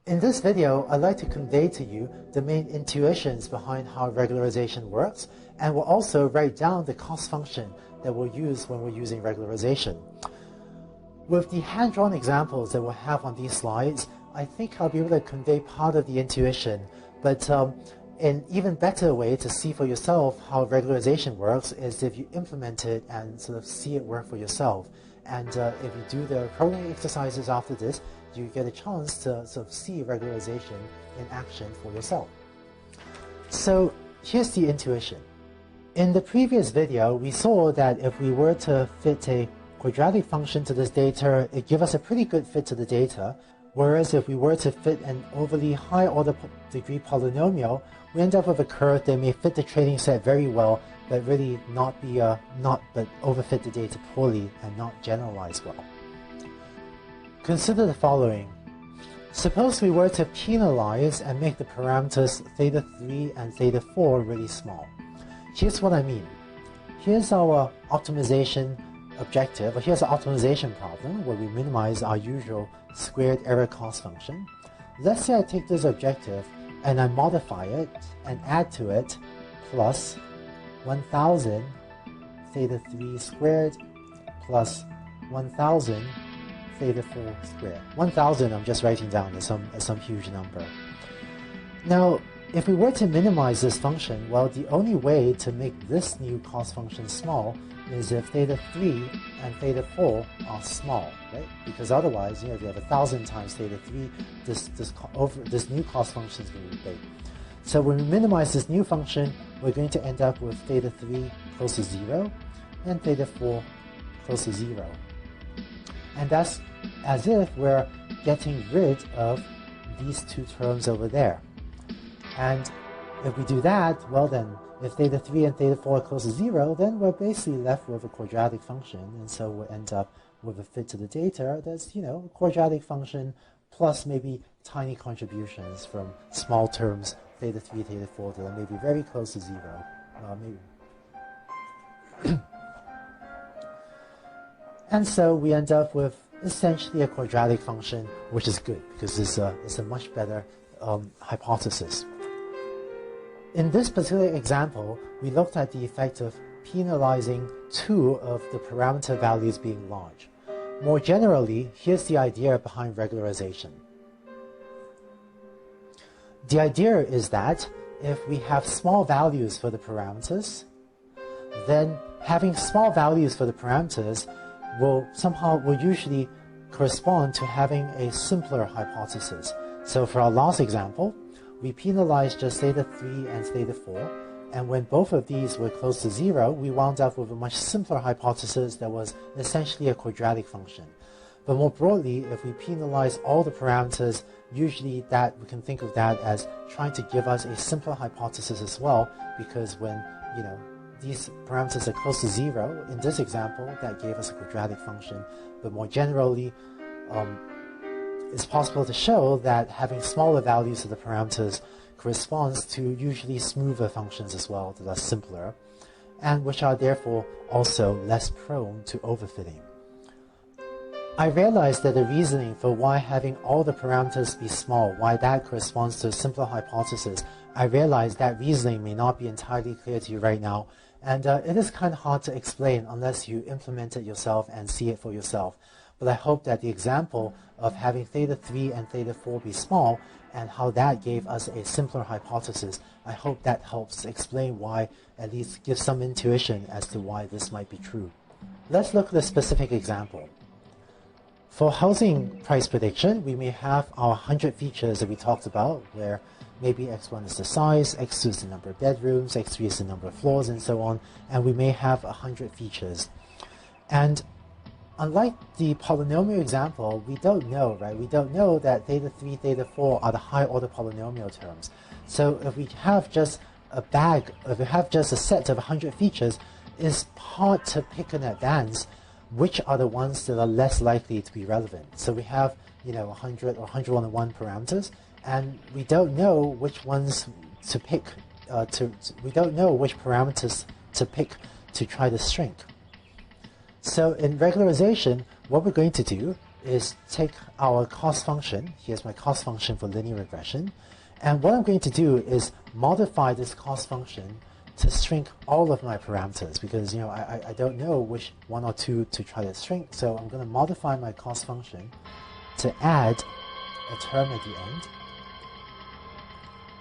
In this video, I'd like to convey to you the main intuitions behind how regularization works, and we'll also write down the cost function that we'll use when we're using regularization. With the hand-drawn examples that we'll have on these slides, I think I'll be able to convey part of the intuition, but an even better way to see for yourself how regularization works is if you implement it and sort of see it work for yourself. And if you do the programming exercises after this, you get a chance to sort of see regularization in action for yourself. So here's the intuition. In the previous video, we saw that if we were to fit a quadratic function to this data, it gives us a pretty good fit to the data. Whereas if we were to fit an overly high order degree polynomial, we end up with a curve that may fit the training set very well, but really not overfit the data poorly and not generalize well. Consider the following. Suppose we were to penalize and make the parameters theta 3 and theta 4 really small. Here's what I mean. Here's our optimization objective, or here's an optimization problem where we minimize our usual squared error cost function. Let's say I take this objective and I modify it and add to it plus 1000 theta 3 squared plus 1000 theta 4 squared. 1000 I'm just writing down as some huge number. Now, if we were to minimize this function, well, the only way to make this new cost function small is if theta 3 and theta 4 are small, right? Because otherwise, if you have 1000 times theta 3, this new cost function is going to be big. So when we minimize this new function, we're going to end up with theta 3 close to 0 and theta 4 close to 0. And that's as if we're getting rid of these two terms over there. And if we do that, well then, if theta 3 and theta 4 are close to 0, then we're basically left with a quadratic function, and so we'll end up with a fit to the data that's, a quadratic function plus maybe tiny contributions from small terms, theta 3, theta 4, that are maybe very close to 0. And so we end up with essentially a quadratic function, which is good because it's a much better hypothesis. In this particular example, we looked at the effect of penalizing two of the parameter values being large. More generally, here's the idea behind regularization. The idea is that if we have small values for the parameters, then having small values for the parameters will usually correspond to having a simpler hypothesis. So for our last example, we penalized just theta 3 and theta 4, and when both of these were close to 0, we wound up with a much simpler hypothesis that was essentially a quadratic function. But more broadly, if we penalize all the parameters, usually we can think of that as trying to give us a simpler hypothesis as well, because when these parameters are close to 0, in this example, that gave us a quadratic function. But more generally, it's possible to show that having smaller values of the parameters corresponds to usually smoother functions as well that are simpler, and which are therefore also less prone to overfitting. I realized that the reasoning for why having all the parameters be small, why that corresponds to a simpler hypothesis, I realized that reasoning may not be entirely clear to you right now, and it is kind of hard to explain unless you implement it yourself and see it for yourself. But I hope that the example of having theta 3 and theta 4 be small and how that gave us a simpler hypothesis, I hope that helps explain why, at least give some intuition as to why this might be true. Let's look at a specific example. For housing price prediction, we may have our 100 features that we talked about, where maybe x1 is the size, x2 is the number of bedrooms, x3 is the number of floors, and so on, and we may have 100 features. And unlike the polynomial example, we don't know, right? We don't know that theta 3, theta 4 are the high-order polynomial terms. So if we have just a set of 100 features, it's hard to pick in advance which are the ones that are less likely to be relevant. So we have, 100 or 101 parameters, and we don't know which ones to pick. We don't know which parameters to pick to try to shrink. So in regularization, what we're going to do is take our cost function. Here's my cost function for linear regression. And what I'm going to do is modify this cost function to shrink all of my parameters, because I don't know which one or two to try to shrink. So I'm going to modify my cost function to add a term at the end,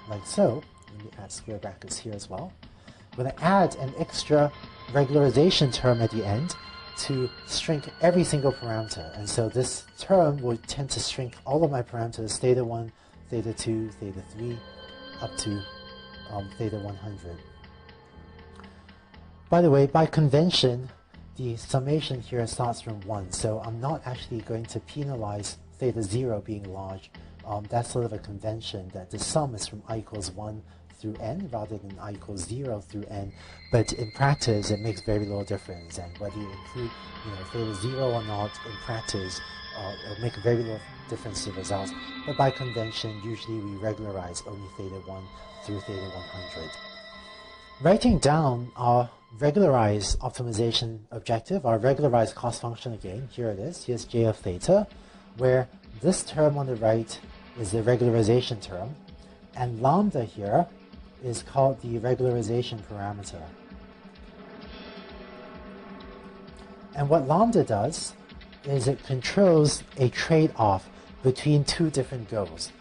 like so. Let me add square brackets here as well. I'm going to add an extra regularization term at the end to shrink every single parameter. And so this term will tend to shrink all of my parameters, theta 1, theta 2, theta 3, up to theta 100. By the way, by convention, the summation here starts from 1, so I'm not actually going to penalize theta 0 being large. That's sort of a convention that the sum is from I equals 1 through n rather than I equals 0 through n, but in practice it makes very little difference, and whether you include theta 0 or not in practice, it'll make very little difference to the results. But by convention, usually we regularize only theta 1 through theta 100. Writing down our regularized optimization objective, our regularized cost function again, here it is, here's j of theta, where this term on the right is the regularization term, and lambda here is called the regularization parameter. And what lambda does is it controls a trade-off between two different goals.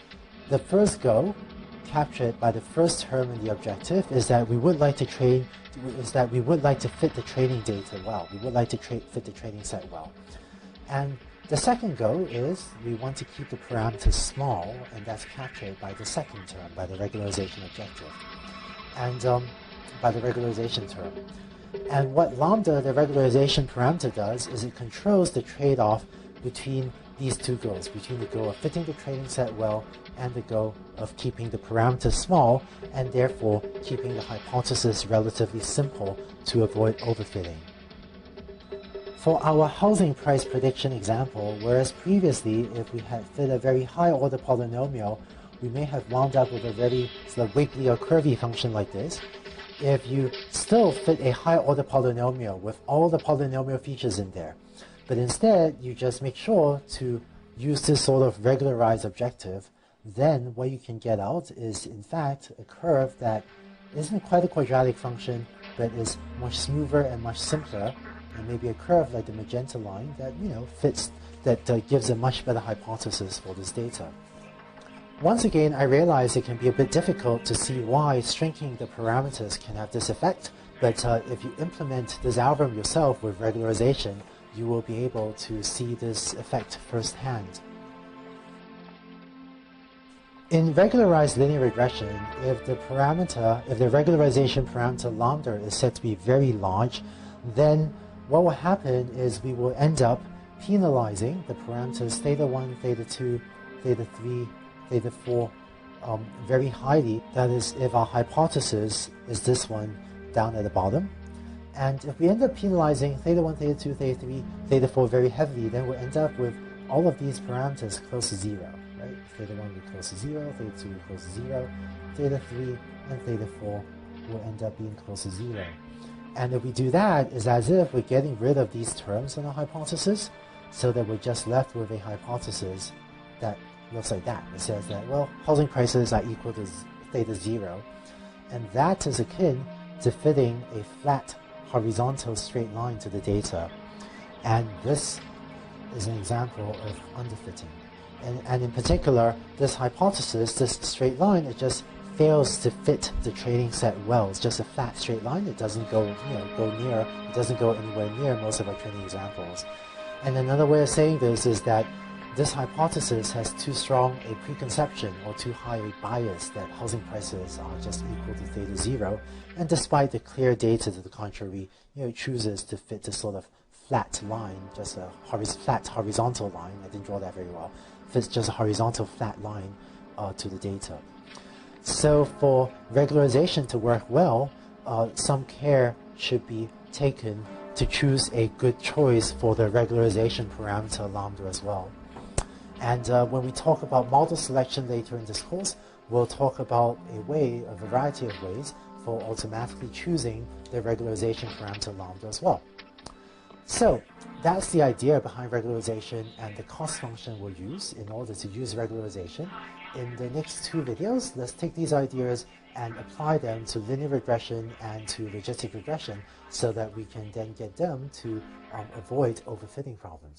The first goal, captured by the first term in the objective, is that we would like to fit the training data well. We would like to fit the training set well. And the second goal is we want to keep the parameters small, and that's captured by the second term, by the regularization objective, and by the regularization term. And what lambda, the regularization parameter, does is it controls the trade-off between these two goals, between the goal of fitting the training set well and the goal of keeping the parameters small, and therefore keeping the hypothesis relatively simple to avoid overfitting. For our housing price prediction example, whereas previously if we had fit a very high order polynomial, we may have wound up with a very sort of wiggly or curvy function like this. If you still fit a high order polynomial with all the polynomial features in there, but instead you just make sure to use this sort of regularized objective, then what you can get out is in fact a curve that isn't quite a quadratic function, but is much smoother and much simpler, and maybe a curve like the magenta line that fits, that gives a much better hypothesis for this data. Once again, I realize it can be a bit difficult to see why shrinking the parameters can have this effect, but if you implement this algorithm yourself with regularization, you will be able to see this effect firsthand. In regularized linear regression, if the regularization parameter lambda is said to be very large, then what will happen is we will end up penalizing the parameters theta 1, theta 2, theta 3, theta 4 very highly. That is, if our hypothesis is this one down at the bottom. And if we end up penalizing theta 1, theta 2, theta 3, theta 4 very heavily, then we'll end up with all of these parameters close to 0. Right? Theta 1 will be close to 0, theta 2 will be close to 0, theta 3 and theta 4 will end up being close to 0. And if we do that, it's as if we're getting rid of these terms in our hypothesis, so that we're just left with a hypothesis that looks like that. It says that, well, housing prices are equal to theta 0, and that is akin to fitting a flat horizontal straight line to the data. And this is an example of underfitting. And in particular, this hypothesis, this straight line, it just fails to fit the training set well. It's just a flat straight line. It doesn't go, it doesn't go anywhere near most of our training examples. And another way of saying this is that this hypothesis has too strong a preconception or too high a bias that housing prices are just equal to theta 0. And despite the clear data to the contrary, it chooses to fit this sort of flat line, just a flat horizontal line. I didn't draw that very well. Fits just a horizontal flat line to the data. So for regularization to work well, some care should be taken to choose a good choice for the regularization parameter lambda as well. And when we talk about model selection later in this course, we'll talk about a variety of ways for automatically choosing the regularization parameter lambda as well. So that's the idea behind regularization and the cost function we'll use in order to use regularization. In the next two videos, let's take these ideas and apply them to linear regression and to logistic regression so that we can then get them to avoid overfitting problems.